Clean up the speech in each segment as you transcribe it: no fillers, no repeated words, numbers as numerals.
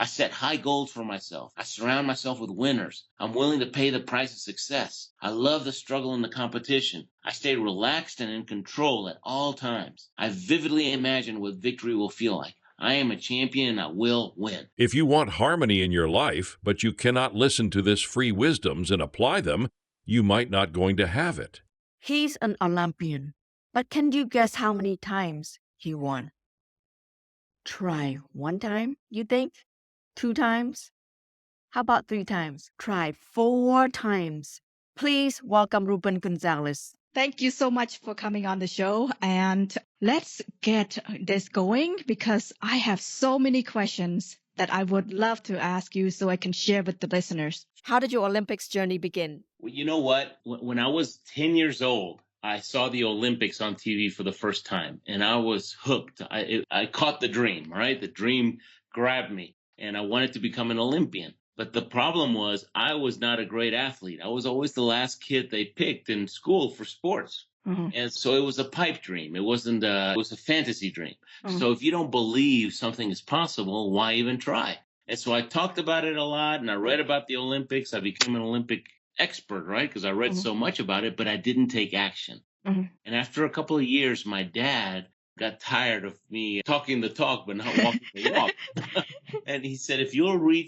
set high goals for myself. I surround myself with winners. I'm willing to pay the price of success. I love the struggle and the competition. I stay relaxed and in control at all times. I vividly imagine what victory will feel like. I am a champion and I will win. If you want harmony in your life, but you cannot listen to this free wisdoms and apply them, you might not going to have it. He's an Olympian, but can you guess how many times he won? Try 1 time, you think? 2 times? How about 3 times? Try 4 times. Please welcome Ruben Gonzales. Thank you so much for coming on the show. And let's get this going because I have so many questions that I would love to ask you so I can share with the listeners. How did your Olympics journey begin? Well, you know what? When I was 10 years old, I saw the Olympics on TV for the first time, and I was hooked. I caught the dream, right? The dream grabbed me, and I wanted to become an Olympian. But the problem was I was not a great athlete. I was always the last kid they picked in school for sports. Mm-hmm. And so it was a pipe dream. It was a fantasy dream. Mm-hmm. So if you don't believe something is possible, why even try? And so I talked about it a lot, and I read about the Olympics. I became an Olympic expert, right? Because I read so much about it, but I didn't take action. Mm-hmm. And after a couple of years, my dad got tired of me talking the talk, but not walking the walk. And he said,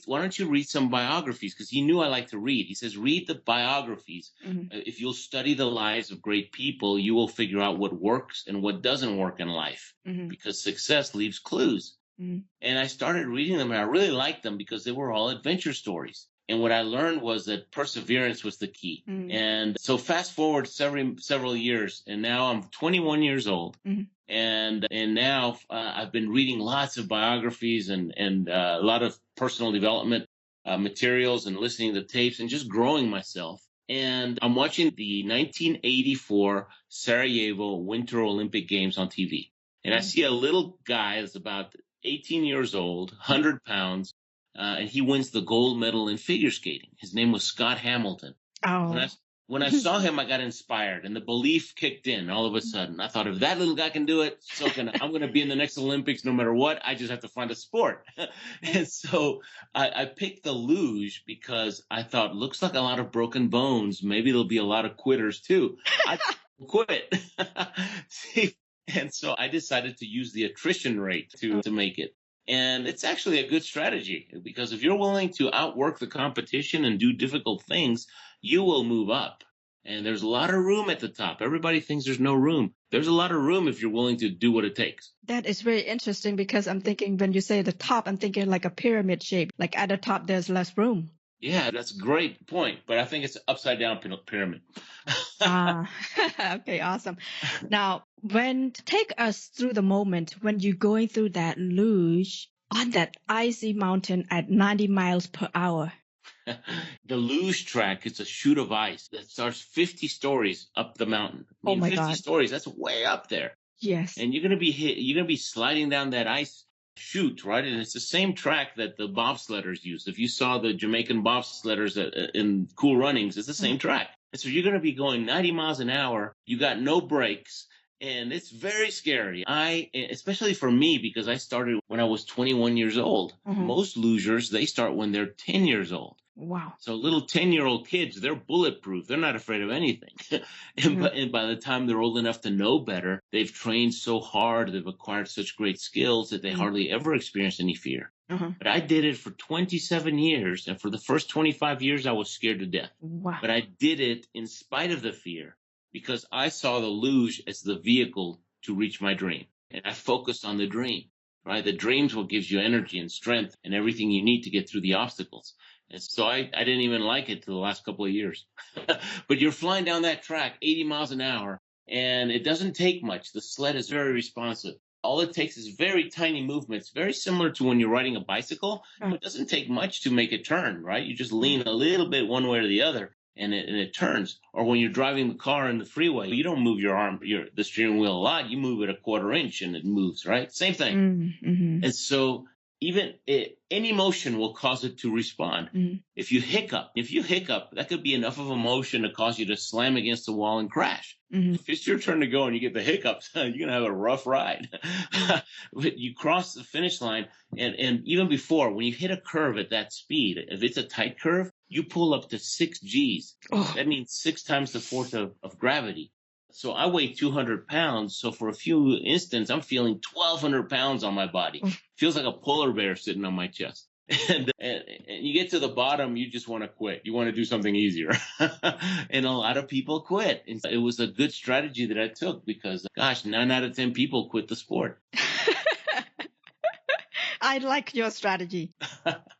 why don't you read some biographies? Because he knew I liked to read. He says, read the biographies. Mm-hmm. If you'll study the lives of great people, you will figure out what works and what doesn't work in life. Mm-hmm. Because success leaves clues. Mm-hmm. And I started reading them, and I really liked them because they were all adventure stories. And what I learned was that perseverance was the key. Mm-hmm. And so fast forward several years, and now I'm 21 years old. Mm-hmm. And now I've been reading lots of biographies and a lot of personal development materials and listening to tapes and just growing myself. And I'm watching the 1984 Sarajevo Winter Olympic Games on TV. And I see a little guy that's about 18 years old, 100 pounds, and he wins the gold medal in figure skating. His name was Scott Hamilton. Oh. When I saw him, I got inspired, and the belief kicked in all of a sudden. I thought, if that little guy can do it, so can I. I'm going to be in the next Olympics no matter what. I just have to find a sport. And so I picked the luge because I thought, looks like a lot of broken bones. Maybe there'll be a lot of quitters, too. I quit. And so I decided to use the attrition rate to make it. And it's actually a good strategy because if you're willing to outwork the competition and do difficult things, you will move up. And there's a lot of room at the top. Everybody thinks there's no room. There's a lot of room if you're willing to do what it takes. That is very interesting because I'm thinking when you say the top, I'm thinking like a pyramid shape. Like at the top, there's less room. Yeah, that's a great point. But I think it's an upside down pyramid. Okay, awesome. Now, take us through the moment when you're going through that luge on that icy mountain at 90 miles per hour. The luge track is a chute of ice that starts 50 stories up the mountain. Oh my 50 God. stories, that's way up there. Yes. And you're going to be sliding down that ice chute, right? And it's the same track that the bobsledders use. If you saw the Jamaican bobsledders in Cool Runnings, it's the same track. And so you're going to be going 90 miles an hour. You got no brakes. And it's very scary. Especially for me, because I started when I was 21 years old. Mm-hmm. Most losers, they start when they're 10 years old. Wow. So little 10-year-old kids, they're bulletproof. They're not afraid of anything. And by the time they're old enough to know better, they've trained so hard, they've acquired such great skills that they hardly ever experience any fear. But I did it for 27 years. And for the first 25 years, I was scared to death. Wow. But I did it in spite of the fear because I saw the luge as the vehicle to reach my dream. And I focused on the dream, right? The dream's what gives you energy and strength and everything you need to get through the obstacles. And so I didn't even like it till the last couple of years. But you're flying down that track 80 miles an hour, and it doesn't take much. The sled is very responsive. All it takes is very tiny movements, very similar to when you're riding a bicycle. It doesn't take much to make it turn, right? You just lean a little bit one way or the other, and it turns. Or when you're driving the car in the freeway, you don't move the steering wheel a lot. You move it a quarter inch, and it moves, right? Same thing. Mm-hmm. And so any emotion will cause it to respond. If you hiccup, that could be enough of emotion to cause you to slam against the wall and crash. If it's your turn to go and you get the hiccups, you're going to have a rough ride. But you cross the finish line, and even before, when you hit a curve at that speed, if it's a tight curve, you pull up to 6 Gs. Oh. That means 6 times the force of gravity. So I weigh 200 pounds. So for a few instants, I'm feeling 1,200 pounds on my body. Feels like a polar bear sitting on my chest. And you get to the bottom, you just want to quit. You want to do something easier. And a lot of people quit. And it was a good strategy that I took because, gosh, 9 out of 10 people quit the sport. I like your strategy.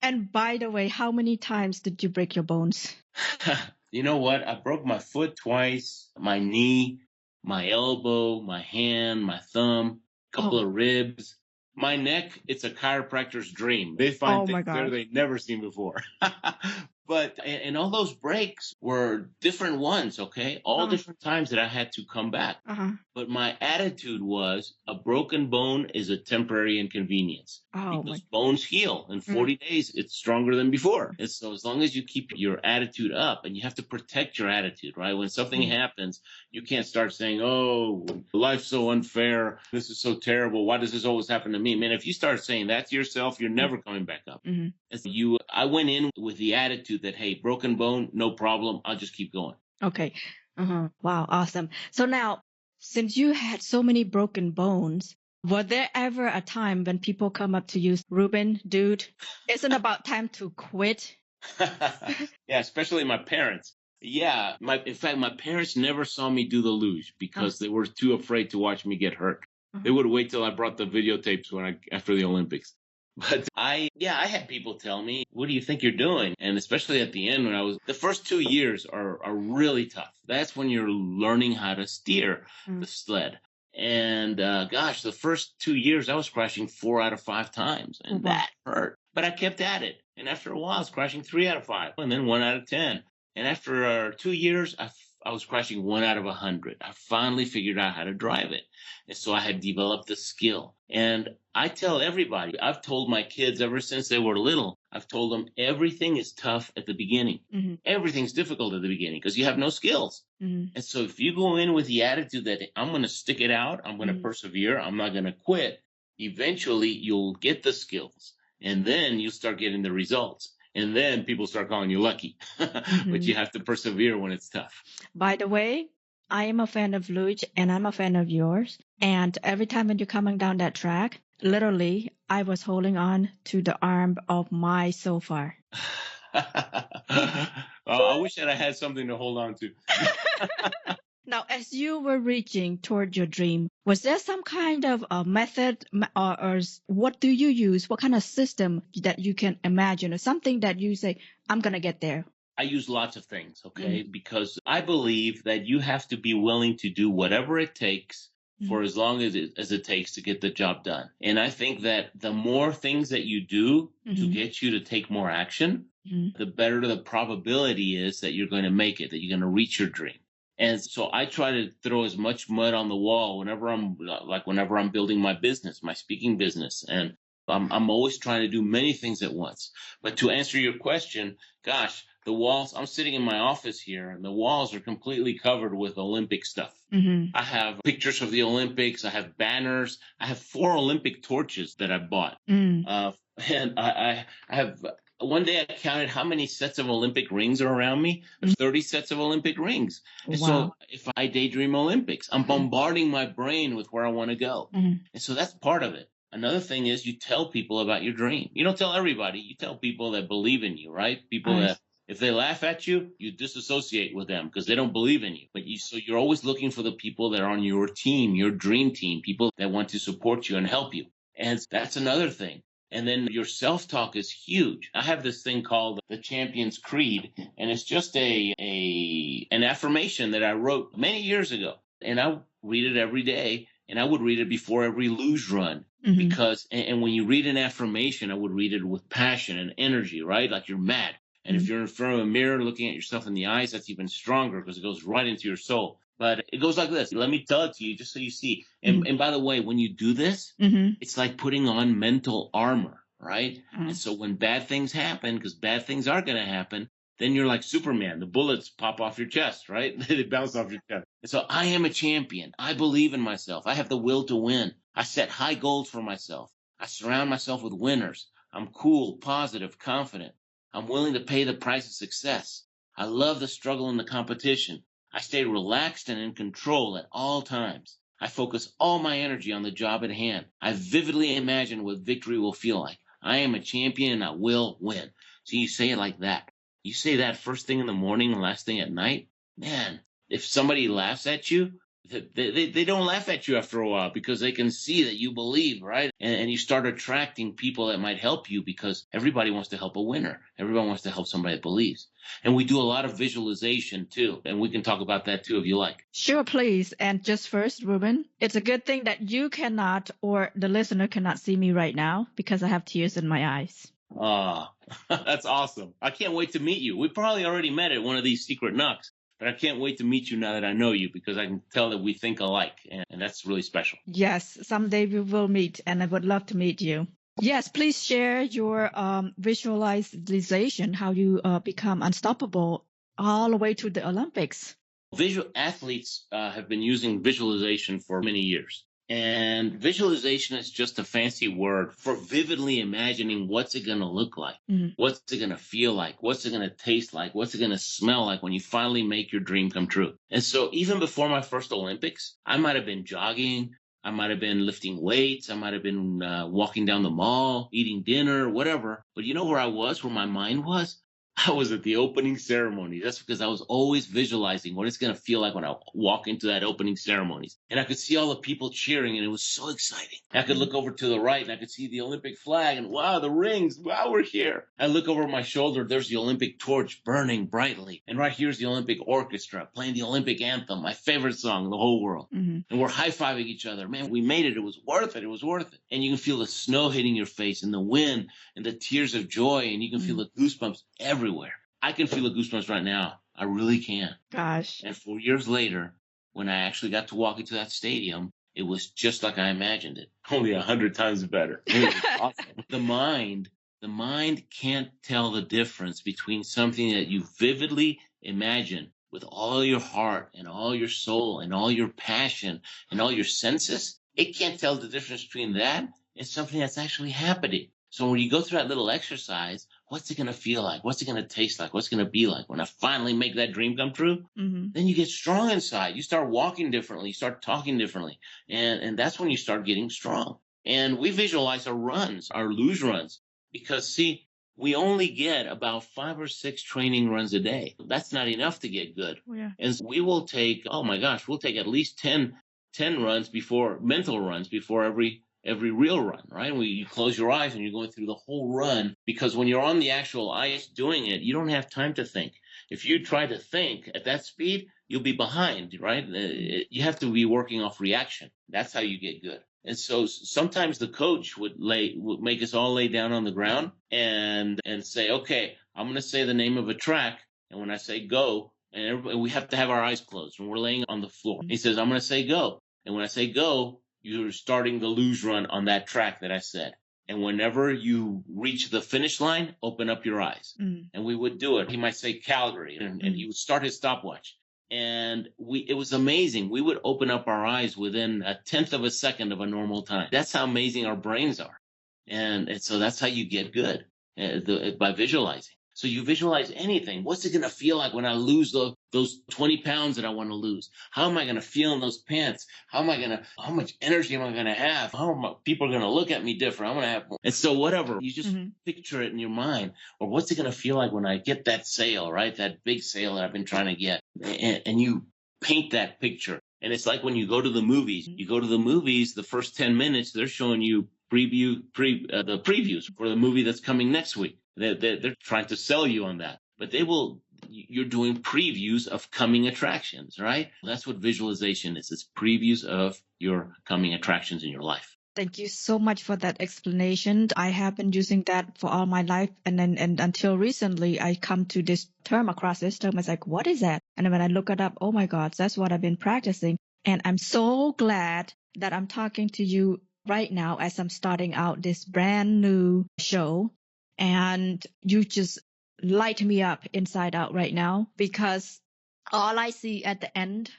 And by the way, how many times did you break your bones? You know what? I broke my foot twice, my knee, my elbow, my hand, my thumb, a couple of ribs. My neck, it's a chiropractor's dream. They find things there they've never seen before. But, and all those breaks were different ones, okay? All different times that I had to come back. But my attitude was a broken bone is a temporary inconvenience. Because bones heal. In 40 days, it's stronger than before. And so as long as you keep your attitude up, and you have to protect your attitude, right? When something happens, you can't start saying, oh, life's so unfair. This is so terrible. Why does this always happen to me? Man, if you start saying that to yourself, you're never coming back up. And so I went in with the attitude that, hey, broken bone, no problem. I'll just keep going. Okay. Wow. Awesome. So now, since you had so many broken bones, was there ever a time when people come up to you, Ruben, dude, isn't about time to quit? Yeah, especially my parents. Yeah. In fact, my parents never saw me do the luge because they were too afraid to watch me get hurt. They would wait till I brought the videotapes after the Olympics. But I had people tell me, what do you think you're doing? And especially at the end the first 2 years are really tough. That's when you're learning how to steer the sled. And gosh, the first 2 years I was crashing 4 out of 5 times and that hurt. But I kept at it. And after a while, I was crashing 3 out of 5 and then 1 out of 10. And after 2 years, I was crashing 1 out of 100. I finally figured out how to drive it. And so I had developed the skill. And I tell everybody, I've told my kids ever since they were little, I've told them everything is tough at the beginning. Everything's difficult at the beginning because you have no skills. And so if you go in with the attitude that I'm going to stick it out, I'm going to persevere, I'm not going to quit, eventually you'll get the skills. And then you'll start getting the results. And then people start calling you lucky. But you have to persevere when it's tough. By the way, I am a fan of Luge and I'm a fan of yours. And every time when you're coming down that track, literally, I was holding on to the arm of my sofa. Well, I wish that I had something to hold on to. Now, as you were reaching toward your dream, was there some kind of a method or what do you use? What kind of system that you can imagine or something that you say, I'm going to get there? I use lots of things, okay? Because I believe that you have to be willing to do whatever it takes for as long as it takes to get the job done. And I think that the more things that you do to get you to take more action, the better the probability is that you're going to make it, that you're going to reach your dream. And so I try to throw as much mud on the wall whenever I'm building my business, my speaking business. And I'm always trying to do many things at once. But to answer your question, gosh, the walls, I'm sitting in my office here and the walls are completely covered with Olympic stuff. I have pictures of the Olympics. I have banners. I have 4 Olympic torches that I bought. And I have... One day I counted how many sets of Olympic rings are around me. There's 30 sets of Olympic rings. And so if I daydream Olympics, I'm bombarding my brain with where I want to go. And so that's part of it. Another thing is you tell people about your dream. You don't tell everybody. You tell people that believe in you, right? People that if they laugh at you, you disassociate with them because they don't believe in you. But so you're always looking for the people that are on your team, your dream team, people that want to support you and help you. And that's another thing. And then your self-talk is huge. I have this thing called the Champion's Creed, and it's just an affirmation that I wrote many years ago. And I read it every day, and I would read it before every luge run. Because, and when you read an affirmation, I would read it with passion and energy, right? Like you're mad. And if you're in front of a mirror looking at yourself in the eyes, that's even stronger because it goes right into your soul. But it goes like this. Let me tell it to you just so you see. And by the way, when you do this, it's like putting on mental armor. right? And so when bad things happen, because bad things are going to happen, then you're like Superman. The bullets pop off your chest, right? They bounce off your chest. And so I am a champion. I believe in myself. I have the will to win. I set high goals for myself. I surround myself with winners. I'm cool, positive, confident. I'm willing to pay the price of success. I love the struggle and the competition. I stay relaxed and in control at all times. I focus all my energy on the job at hand. I vividly imagine what victory will feel like. I am a champion and I will win. So you say it like that. You say that first thing in the morning and last thing at night. Man, if somebody laughs at you, they don't laugh at you after a while because they can see that you believe, right? And you start attracting people that might help you because everybody wants to help a winner. Everyone wants to help somebody that believes. And we do a lot of visualization too. And we can talk about that too if you like. Sure, please. And just first, Ruben, it's a good thing that you cannot, or the listener cannot see me right now because I have tears in my eyes. Ah, that's awesome. I can't wait to meet you. We probably already met at one of these secret knocks, but I can't wait to meet you now that I know you because I can tell that we think alike, and that's really special. Yes, someday we will meet, and I would love to meet you. Yes, please share your visualization, how you become unstoppable all the way to the Olympics. Visual athletes have been using visualization for many years. And visualization is just a fancy word for vividly imagining what's it going to look like, what's it going to feel like, what's it going to taste like, what's it going to smell like when you finally make your dream come true. And so even before my first Olympics, I might have been jogging, I might have been lifting weights, I might have been walking down the mall, eating dinner, whatever. But you know where I was, where my mind was? I was at the opening ceremony. That's because I was always visualizing what it's going to feel like when I walk into that opening ceremonies. And I could see all the people cheering, and it was so exciting. I could look over to the right, and I could see the Olympic flag, and wow, the rings. Wow, we're here. I look over my shoulder. There's the Olympic torch burning brightly. And right here's the Olympic orchestra playing the Olympic anthem, my favorite song in the whole world. And we're high-fiving each other. Man, we made it. It was worth it. It was worth it. And you can feel the snow hitting your face and the wind and the tears of joy, and you can feel the goosebumps everywhere. I can feel the goosebumps right now. I really can. Gosh. And 4 years later, when I actually got to walk into that stadium, it was just like I imagined it, only 100 times better. It was awesome. The mind can't tell the difference between something that you vividly imagine with all your heart and all your soul and all your passion and all your senses. It can't tell the difference between that and something that's actually happening. So when you go through that little exercise, what's it going to feel like? What's it going to taste like? What's it going to be like when I finally make that dream come true? Then you get strong inside. You start walking differently. You start talking differently. And that's when you start getting strong. And we visualize our runs, our luge runs, because, see, we only get about 5 or 6 training runs a day. That's not enough to get good. Yeah. And so we will take, we'll take at least 10 runs before, mental runs before every real run, right? You close your eyes and you're going through the whole run, because when you're on the actual ice doing it, you don't have time to think. If you try to think at that speed, you'll be behind, right? You have to be working off reaction. That's how you get good. And so sometimes the coach would make us all lay down on the ground and say, okay, I'm going to say the name of a track. And when I say go, and we have to have our eyes closed when we're laying on the floor. He says, I'm going to say go. And when I say go, you're starting the luge run on that track that I said. And whenever you reach the finish line, open up your eyes. And we would do it. He might say Calgary, and he would start his stopwatch. And it was amazing. We would open up our eyes within 1/10 of a second of a normal time. That's how amazing our brains are. And so that's how you get good, by visualizing. So you visualize anything. What's it going to feel like when I lose those 20 pounds that I want to lose? How am I going to feel in those pants? How much energy am I going to have? People are going to look at me different. I'm going to have more. And so whatever, you just picture it in your mind. Or what's it going to feel like when I get that sale, right? That big sale that I've been trying to get. And you paint that picture. And it's like when you go to the movies. You go to the movies, the first 10 minutes, they're showing you the previews for the movie that's coming next week. They're trying to sell you on that, but you're doing previews of coming attractions, right? That's what visualization is. It's previews of your coming attractions in your life. Thank you so much for that explanation. I have been using that for all my life. And until recently, I come to this term, across this term. It's like, what is that? And then when I look it up, oh my God, that's what I've been practicing. And I'm so glad that I'm talking to you right now as I'm starting out this brand new show, and you just light me up inside out right now, because all I see at the end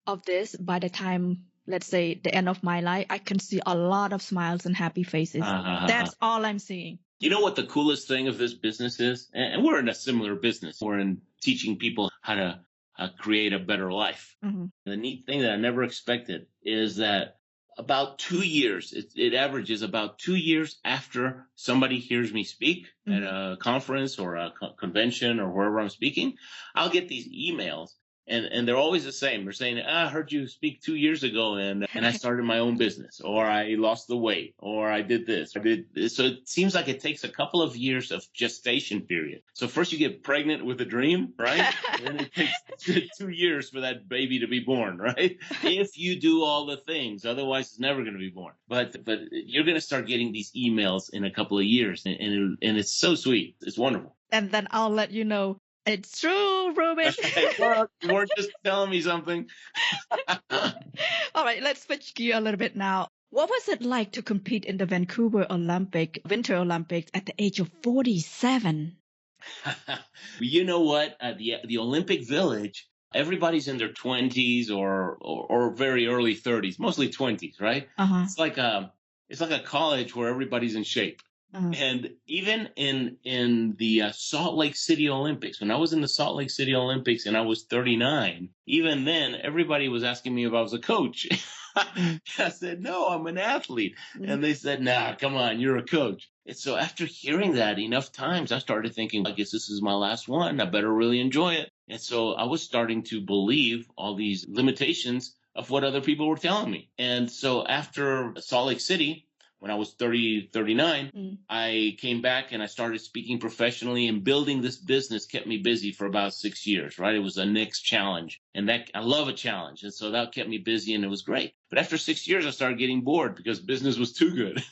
of this, by the time, let's say, the end of my life, I can see a lot of smiles and happy faces. That's all I'm seeing. You know what the coolest thing of this business is? And we're in a similar business. We're in teaching people how to create a better life. Mm-hmm. The neat thing that I never expected is that about 2 years, it averages about 2 years after somebody hears me speak at a conference or a convention or wherever I'm speaking, I'll get these emails. And they're always the same. They're saying, I heard you speak 2 years ago and I started my own business, or I lost the weight, or I did this, I did this. So it seems like it takes a couple of years of gestation period. So first you get pregnant with a dream, right? And then it takes 2 years for that baby to be born, right? If you do all the things, otherwise it's never going to be born. But you're going to start getting these emails in a couple of years, and it's so sweet. It's wonderful. And then I'll let you know. It's true, Ruben. Well, you weren't just telling me something. All right, let's switch gear a little bit now. What was it like to compete in the Vancouver Winter Olympics at the age of 47? You know what? The Olympic Village, everybody's in their 20s or very early 30s, mostly 20s, right? Uh-huh. It's like a college where everybody's in shape. Uh-huh. And even in the Salt Lake City Olympics, when I was in the Salt Lake City Olympics and I was 39, even then everybody was asking me if I was a coach. I said, no, I'm an athlete. And they said, nah, come on, you're a coach. And so after hearing that enough times, I started thinking, I guess this is my last one. I better really enjoy it. And so I was starting to believe all these limitations of what other people were telling me. And so after Salt Lake City, when I was 39, I came back and I started speaking professionally, and building this business kept me busy for about 6 years, right? It was a next challenge, and that I love a challenge. And so that kept me busy, and it was great. But after 6 years, I started getting bored because business was too good.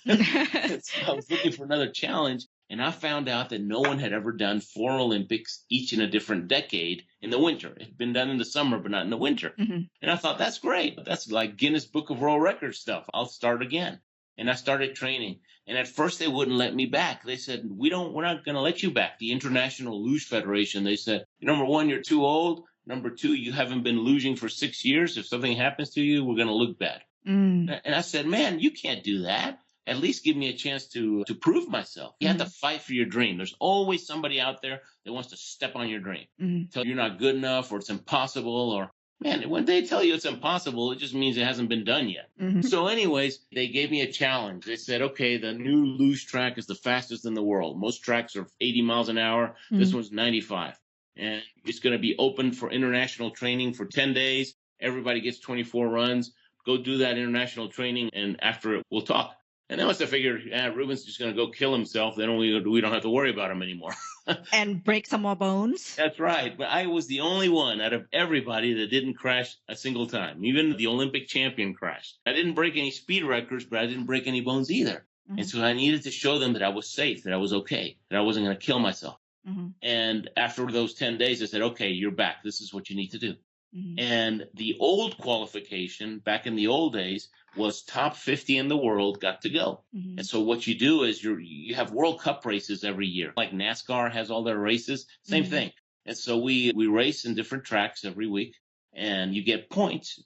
So I was looking for another challenge, and I found out that no one had ever done 4 Olympics, each in a different decade, in the winter. It had been done in the summer, but not in the winter. And I thought, that's great. That's like Guinness Book of World Records stuff. I'll start again. And I started training. And at first they wouldn't let me back. They said, we're not going to let you back. The International Luge Federation, they said, number one, you're too old. Number two, you haven't been luging for 6 years. If something happens to you, we're going to look bad. And I said, man, you can't do that. At least give me a chance to prove myself. You have to fight for your dream. There's always somebody out there that wants to step on your dream. Tell you you're not good enough, or it's impossible, or man, when they tell you it's impossible, it just means it hasn't been done yet. So anyways, they gave me a challenge. They said, okay, the new luge track is the fastest in the world. Most tracks are 80 miles an hour. This one's 95. And it's going to be open for international training for 10 days. Everybody gets 24 runs. Go do that international training, and after it, we'll talk. And they must have figured, Ruben's just going to go kill himself. Then we don't have to worry about him anymore. And break some more bones. That's right. But I was the only one out of everybody that didn't crash a single time. Even the Olympic champion crashed. I didn't break any speed records, but I didn't break any bones either. And so I needed to show them that I was safe, that I was okay, that I wasn't going to kill myself. And after those 10 days, I said, okay, you're back. This is what you need to do. And the old qualification back in the old days was top 50 in the world got to go. And so what you do is you have World Cup races every year. Like NASCAR has all their races, same thing. And so we race in different tracks every week, and you get points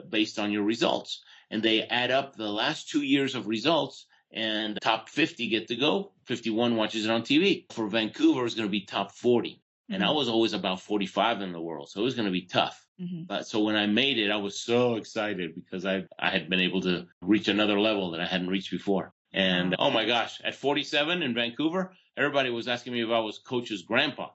based on your results. And they add up the last 2 years of results, and top 50 get to go. 51 watches it on TV. For Vancouver, it's going to be top 40. And I was always about 45 in the world, so it was going to be tough. But so when I made it, I was so excited because I had been able to reach another level that I hadn't reached before. And oh my gosh, at 47 in Vancouver, everybody was asking me if I was coach's grandpa.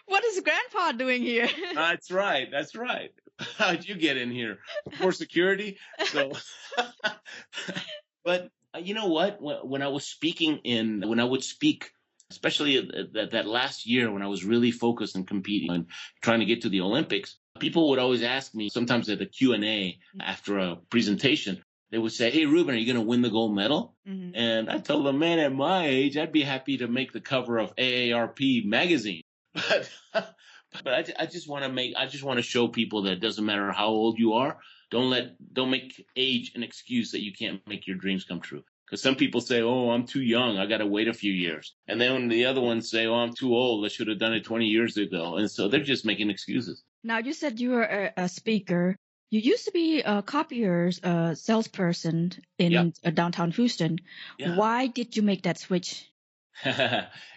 What is grandpa doing here? That's right. That's right. How'd you get in here? For security? So, but you know what? When I would speak, especially that last year when I was really focused on competing and trying to get to the Olympics, people would always ask me, sometimes at the Q&A after a presentation, they would say, hey, Ruben, are you going to win the gold medal? And I told them, man, at my age, I'd be happy to make the cover of AARP magazine. But I just want to show people that it doesn't matter how old you are. Don't make age an excuse that you can't make your dreams come true. Because some people say, oh, I'm too young, I got to wait a few years. And then the other ones say, oh, I'm too old, I should have done it 20 years ago. And so they're just making excuses. Now, you said you were a speaker. You used to be a Copier's salesperson in downtown Houston. Yeah. Why did you make that switch?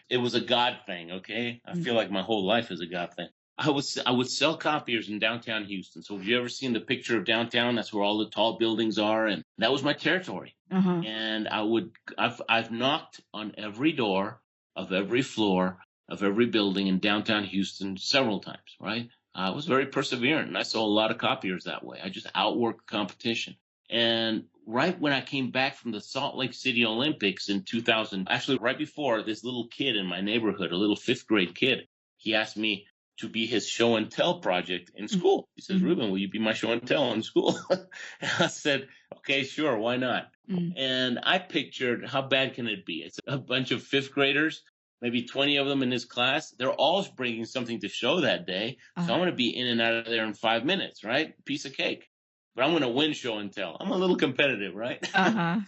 It was a God thing, okay? I feel like my whole life is a God thing. I would sell copiers in downtown Houston. So have you ever seen the picture of downtown? That's where all the tall buildings are, and that was my territory. And I've knocked on every door of every floor of every building in downtown Houston several times, right? I was very perseverant, and I sold a lot of copiers that way. I just outworked competition. And right when I came back from the Salt Lake City Olympics in 2000, actually right before, this little kid in my neighborhood, a little 5th grade kid, he asked me to be his show and tell project in school. He says, Ruben, will you be my show and tell in school? And I said, okay, sure, why not? And I pictured, how bad can it be? It's a bunch of 5th graders, maybe 20 of them in his class. They're all bringing something to show that day. So I'm going to be in and out of there in 5 minutes, right? Piece of cake. But I'm going to win show and tell. I'm a little competitive, right? I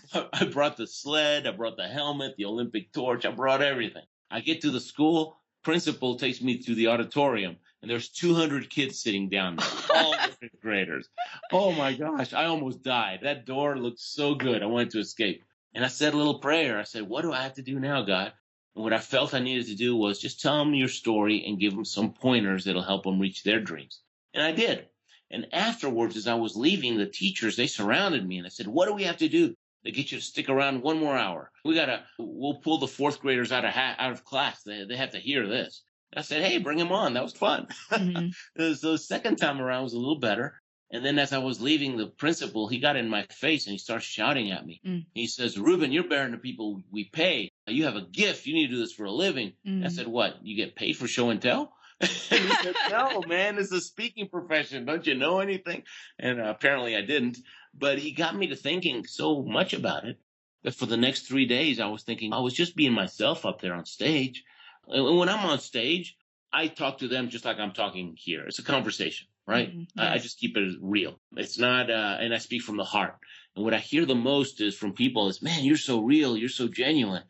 brought the sled. I brought the helmet, the Olympic torch. I brought everything. I get to the school. Principal takes me to the auditorium, and there's 200 kids sitting down there, all the 5th graders. Oh, my gosh. I almost died. That door looked so good. I wanted to escape. And I said a little prayer. I said, what do I have to do now, God? And what I felt I needed to do was just tell them your story and give them some pointers that'll help them reach their dreams. And I did. And afterwards, as I was leaving, the teachers, they surrounded me, and I said, what do we have to do to get you to stick around one more hour? We'll pull the 4th graders out of class. They have to hear this. And I said, hey, bring them on. That was fun. So the second time around was a little better. And then as I was leaving, the principal, he got in my face and he starts shouting at me. He says, Ruben, you're better than the people we pay. You have a gift. You need to do this for a living. I said, what? You get paid for show and tell? And he said, no, man, it's a speaking profession. Don't you know anything? And apparently I didn't. But he got me to thinking so much about it that for the next 3 days, I was thinking I was just being myself up there on stage. And when I'm on stage, I talk to them just like I'm talking here. It's a conversation, right? Yes. I just keep it real. It's not, and I speak from the heart. And what I hear the most is from people is, man, you're so real. You're so genuine.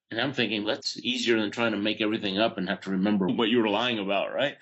And I'm thinking, that's easier than trying to make everything up and have to remember what you were lying about, right?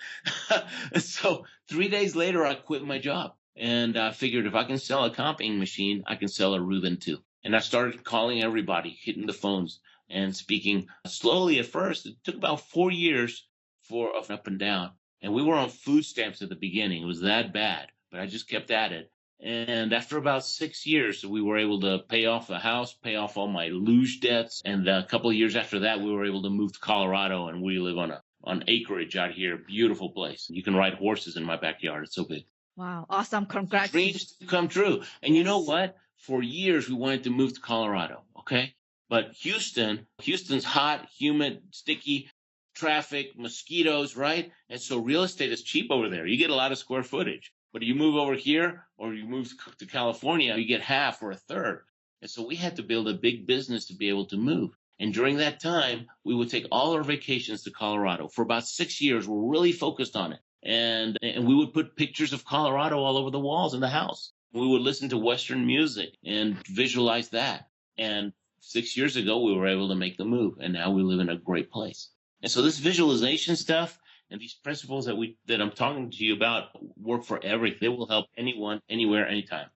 So 3 days later, I quit my job. And I figured if I can sell a copying machine, I can sell a Ruben too. And I started calling everybody, hitting the phones and speaking slowly at first. It took about 4 years for up and down. And we were on food stamps at the beginning. It was that bad, but I just kept at it. And after about 6 years, we were able to pay off the house, pay off all my luge debts. And a couple of years after that, we were able to move to Colorado, and we live on acreage out here. Beautiful place. You can ride horses in my backyard. It's so big. Wow. Awesome. Congratulations. Dreams come true. And you know what? For years, we wanted to move to Colorado. Okay. But Houston's hot, humid, sticky, traffic, mosquitoes, right? And so real estate is cheap over there. You get a lot of square footage. But you move over here or you move to California, you get half or a third. And so we had to build a big business to be able to move. And during that time, we would take all our vacations to Colorado. For about 6 years, we're really focused on it. And we would put pictures of Colorado all over the walls in the house. We would listen to Western music and visualize that. And 6 years ago, we were able to make the move. And now we live in a great place. And so this visualization stuff and these principles that I'm talking to you about work for everything. They will help anyone, anywhere, anytime.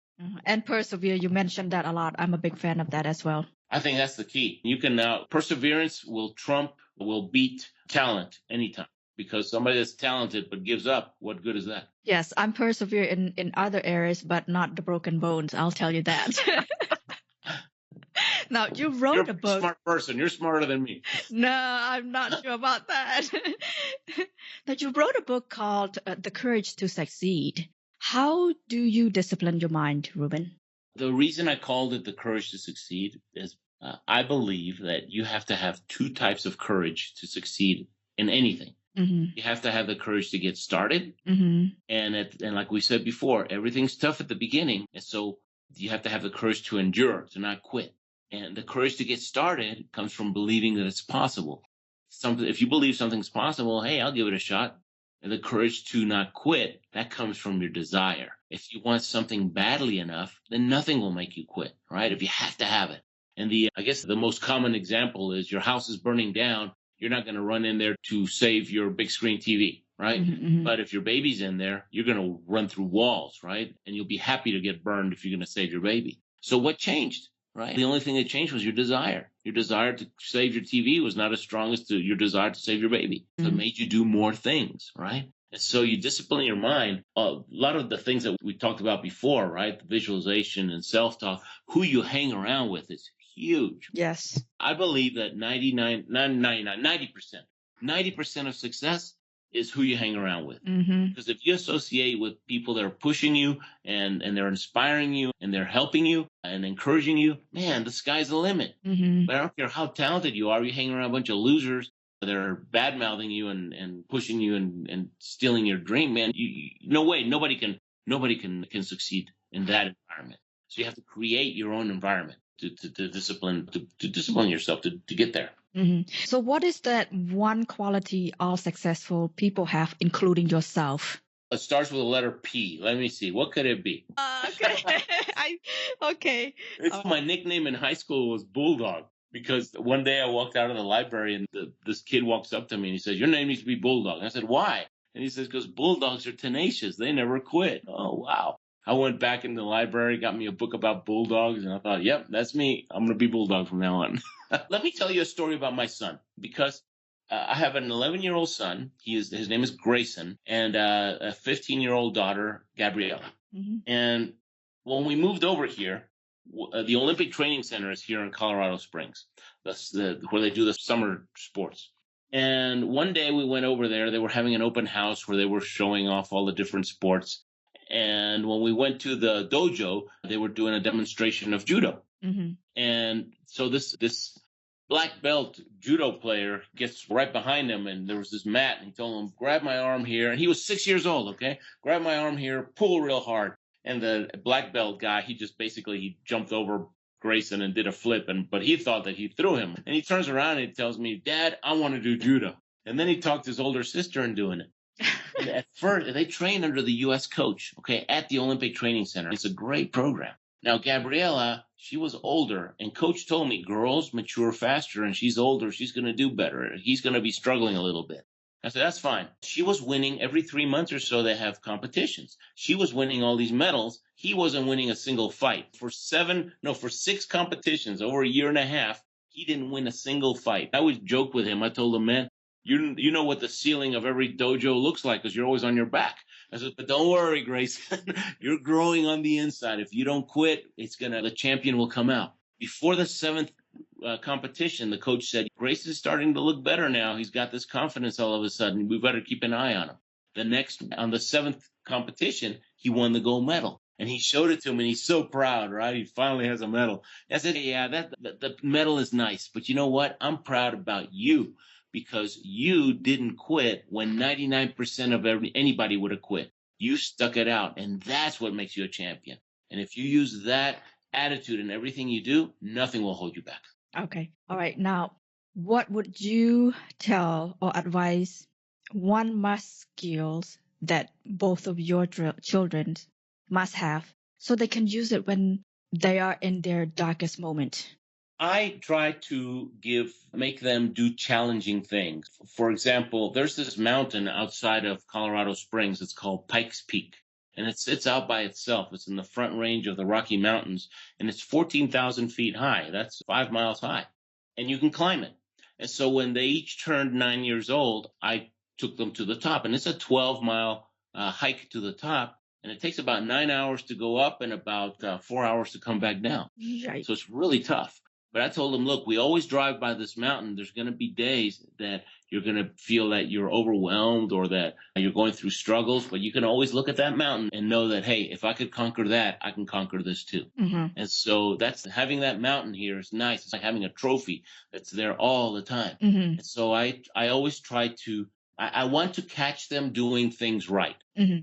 And persevere. You mentioned that a lot. I'm a big fan of that as well. I think that's the key. You can perseverance will beat talent anytime. Because somebody that's talented but gives up, what good is that? Yes, I'm persevere in other areas, but not the broken bones. I'll tell you that. Now, you wrote a book. You're a smart person. You're smarter than me. No, I'm not sure about that. That you wrote a book called The Courage to Succeed. How do you discipline your mind, Ruben? The reason I called it The Courage to Succeed is I believe that you have to have two types of courage to succeed in anything. Mm-hmm. You have to have the courage to get started. Mm-hmm. And like we said before, everything's tough at the beginning. And so you have to have the courage to endure, to not quit. And the courage to get started comes from believing that it's possible. If you believe something's possible, hey, I'll give it a shot. And the courage to not quit, that comes from your desire. If you want something badly enough, then nothing will make you quit, right? If you have to have it. And I guess the most common example is your house is burning down. You're not going to run in there to save your big screen TV, right? But if your baby's in there, you're going to run through walls, right? And you'll be happy to get burned if you're going to save your baby. So what changed, right? The only thing that changed was your desire. Your desire to save your TV was not as strong as your desire to save your baby. So it made you do more things, right? And so you discipline your mind. A lot of the things that we talked about before, right? The visualization and self-talk, who you hang around with is huge. Yes. I believe that 90% of success is who you hang around with. Because if you associate with people that are pushing you and they're inspiring you and they're helping you and encouraging you, man, the sky's the limit. But I don't care how talented you are, you hang around a bunch of losers that are bad-mouthing you and pushing you and stealing your dream, man, no way, nobody can succeed in that environment. So you have to create your own environment to discipline yourself to get there. So what is that one quality all successful people have, including yourself? It starts with the letter P. Let me see. What could it be? Okay. My nickname in high school was Bulldog, because one day I walked out of the library and this kid walks up to me and he says, "Your name needs to be Bulldog." And I said, "Why?" And he says, "Because bulldogs are tenacious. They never quit." Oh, wow. I went back in the library, got me a book about bulldogs, and I thought, yep, that's me. I'm going to be Bulldog from now on. Let me tell you a story about my son, because I have an 11-year-old son. His name is Grayson, and a 15-year-old daughter, Gabriella. And when we moved over here, the Olympic Training Center is here in Colorado Springs. That's where they do the summer sports. And one day we went over there. They were having an open house where they were showing off all the different sports. And when we went to the dojo, they were doing a demonstration of judo. And so this black belt judo player gets right behind him, and there was this mat, and he told him, "Grab my arm here." And he was 6 years old, okay? "Grab my arm here, pull real hard." And the black belt guy, he jumped over Grayson and did a flip, but he thought that he threw him. And he turns around and he tells me, "Dad, I want to do judo." And then he talked his older sister into doing it. And at first, they train under the U.S. coach, okay, at the Olympic Training Center. It's a great program. Now, Gabriella, she was older, and coach told me girls mature faster, and she's older. She's going to do better. He's going to be struggling a little bit. I said, that's fine. She was winning every 3 months or so. They have competitions. She was winning all these medals. He wasn't winning a single fight. For 6 competitions over a year and a half, he didn't win a single fight. I always joke with him. I told him, "Man, you know what the ceiling of every dojo looks like because you're always on your back." I said, "But don't worry, Grayson. You're growing on the inside. If you don't quit, the champion will come out." Before the 7th competition, the coach said, "Grayson's starting to look better now. He's got this confidence all of a sudden. We better keep an eye on him." On the 7th competition, he won the gold medal. And he showed it to him, and he's so proud, right? He finally has a medal. I said, "Yeah, the medal is nice, but you know what? I'm proud about you, because you didn't quit when 99% of anybody would have quit. You stuck it out, and that's what makes you a champion. And if you use that attitude in everything you do, nothing will hold you back." Okay. All right. Now, what would you tell or advise one must skills that both of your children must have so they can use it when they are in their darkest moment? I try to make them do challenging things. For example, there's this mountain outside of Colorado Springs. It's called Pikes Peak. And it's out by itself. It's in the front range of the Rocky Mountains. And it's 14,000 feet high. That's 5 miles high. And you can climb it. And so when they each turned 9 years old, I took them to the top. And it's a 12-mile hike to the top. And it takes about 9 hours to go up and about 4 hours to come back down. Right. So it's really tough. But I told them, look, we always drive by this mountain. There's going to be days that you're going to feel that you're overwhelmed or that you're going through struggles. But you can always look at that mountain and know that, hey, if I could conquer that, I can conquer this too. And so having that mountain here is nice. It's like having a trophy that's there all the time. And so I always try to I want to catch them doing things right.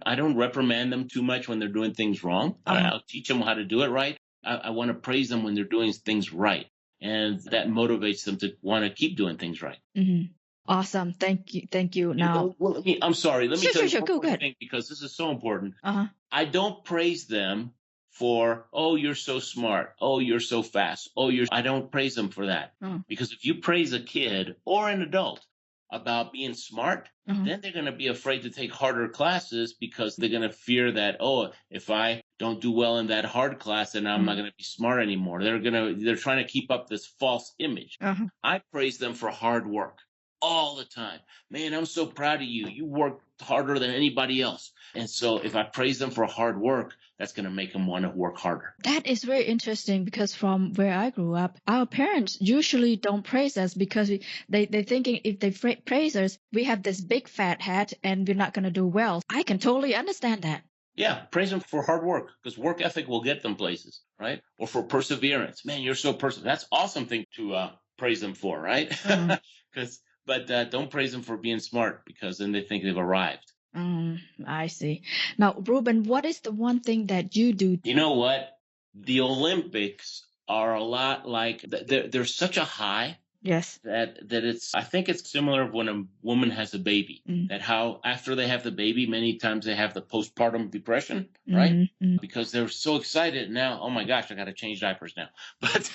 I don't reprimand them too much when they're doing things wrong. I'll teach them how to do it right. I want to praise them when they're doing things right. And that motivates them to want to keep doing things right. Awesome. Thank you. Thank you. You Now, know, well, I'm sorry. Let me sure, tell sure, you sure. one Go more ahead. thing because this is so important. Uh-huh. I don't praise them for, oh, you're so smart. Oh, you're so fast. I don't praise them for that. Uh-huh. Because if you praise a kid or an adult about being smart, Uh-huh. then they're going to be afraid to take harder classes because they're going to fear that, oh, if I don't do well in that hard class, then I'm not going to be smart anymore. They're trying to keep up this false image. Uh-huh. I praise them for hard work all the time. Man, I'm so proud of you. You work harder than anybody else. And so if I praise them for hard work, that's going to make them want to work harder. That is very interesting because from where I grew up, our parents usually don't praise us because they're thinking if they praise us, we have this big fat head and we're not going to do well. I can totally understand that. Yeah, praise them for hard work because work ethic will get them places, right? Or for perseverance. Man, you're so That's awesome thing to praise them for, right? But don't praise them for being smart because then they think they've arrived. I see. Now, Ruben, what is the one thing that you do? You know what? The Olympics are a lot like they're such a high. Yes. That I think it's similar when a woman has a baby. That how after they have the baby, many times they have the postpartum depression, right? Because they're so excited now. Oh my gosh, I got to change diapers now. But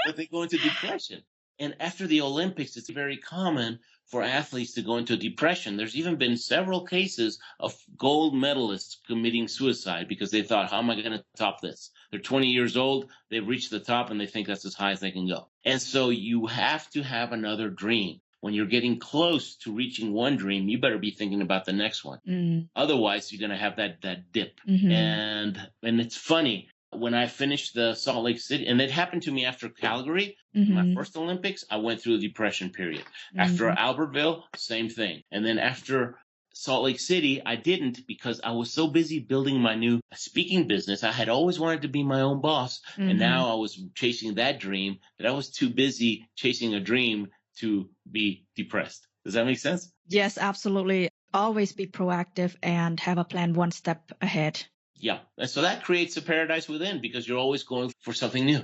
but they go into depression. And after the Olympics, it's very common for athletes to go into depression. There's even been several cases of gold medalists committing suicide because they thought, how am I going to top this? They're 20 years old. They've reached the top and they think that's as high as they can go. And so you have to have another dream. When you're getting close to reaching one dream, you better be thinking about the next one. Otherwise, you're going to have that dip. And it's funny. When I finished the Salt Lake City, and it happened to me after Calgary, my first Olympics, I went through a depression period. After Albertville, same thing. And then after Salt Lake City, I didn't because I was so busy building my new speaking business. I had always wanted to be my own boss. And now I was chasing that dream that I was too busy chasing a dream to be depressed. Does that make sense? Yes, absolutely. Always be proactive and have a plan one step ahead. Yeah. And so that creates a paradise within because you're always going for something new.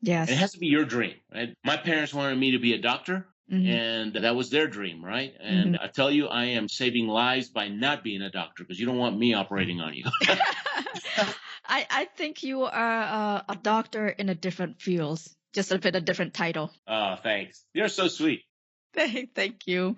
Yes. And it has to be your dream, right? My parents wanted me to be a doctor. And that was their dream, right? And I tell you, I am saving lives by not being a doctor because you don't want me operating on you. I think you are a doctor in a different fields, just a bit of different title. Oh, thanks. You're so sweet. Thank you.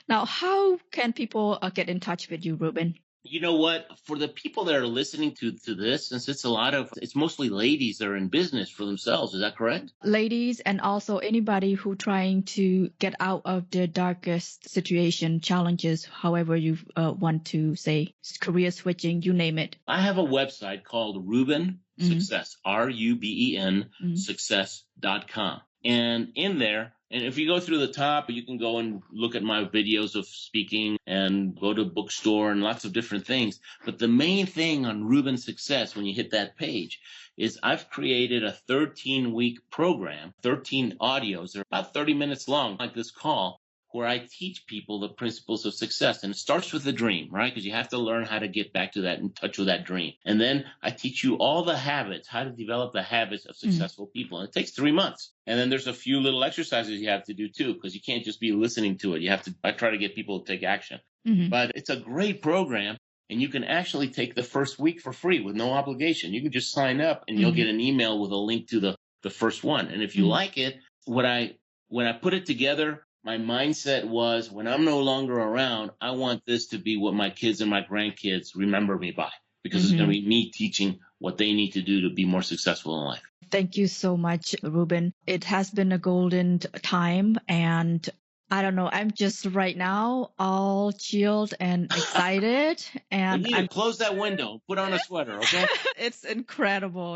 Now, how can people get in touch with you, Ruben? You know what? For the people that are listening to this, since it's mostly ladies that are in business for themselves. Is that correct? Ladies and also anybody who trying to get out of their darkest situation, challenges, however you want to say, career switching, you name it. I have a website called Ruben Success, RUBEN success.com. And in there, and if you go through the top, you can go and look at my videos of speaking and go to a bookstore and lots of different things. But the main thing on Ruben Success, when you hit that page, is I've created a 13-week program, 13 audios. They're about 30 minutes long, like this call, where I teach people the principles of success. And it starts with the dream, right? Because you have to learn how to get back to that and touch with that dream. And then I teach you all the habits, how to develop the habits of successful people. And it takes 3 months. And then there's a few little exercises you have to do too, because you can't just be listening to it. I try to get people to take action. But it's a great program. And you can actually take the first week for free with no obligation. You can just sign up and you'll get an email with a link to the first one. And if you like it, when I put it together, my mindset was when I'm no longer around, I want this to be what my kids and my grandkids remember me by, because it's going to be me teaching what they need to do to be more successful in life. Thank you so much, Ruben. It has been a golden time, and I don't know, I'm just right now all chilled and excited. And you need to close that window, put on a sweater, okay? It's incredible.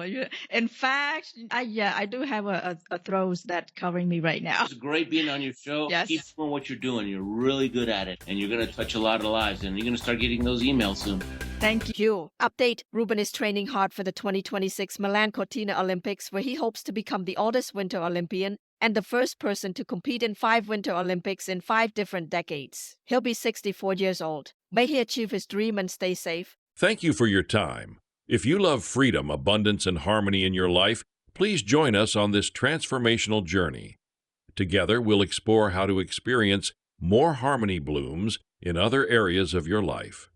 In fact, I do have a throat that's covering me right now. It's great being on your show. Yes. Keep doing what you're doing. You're really good at it. And you're going to touch a lot of lives. And you're going to start getting those emails soon. Thank you. Update: Ruben is training hard for the 2026 Milan Cortina Olympics, where he hopes to become the oldest Winter Olympian and the first person to compete in 5 Winter Olympics in 5 different decades. He'll be 64 years old. May he achieve his dream and stay safe. Thank you for your time. If you love freedom, abundance, and harmony in your life, please join us on this transformational journey. Together, we'll explore how to experience more harmony blooms in other areas of your life.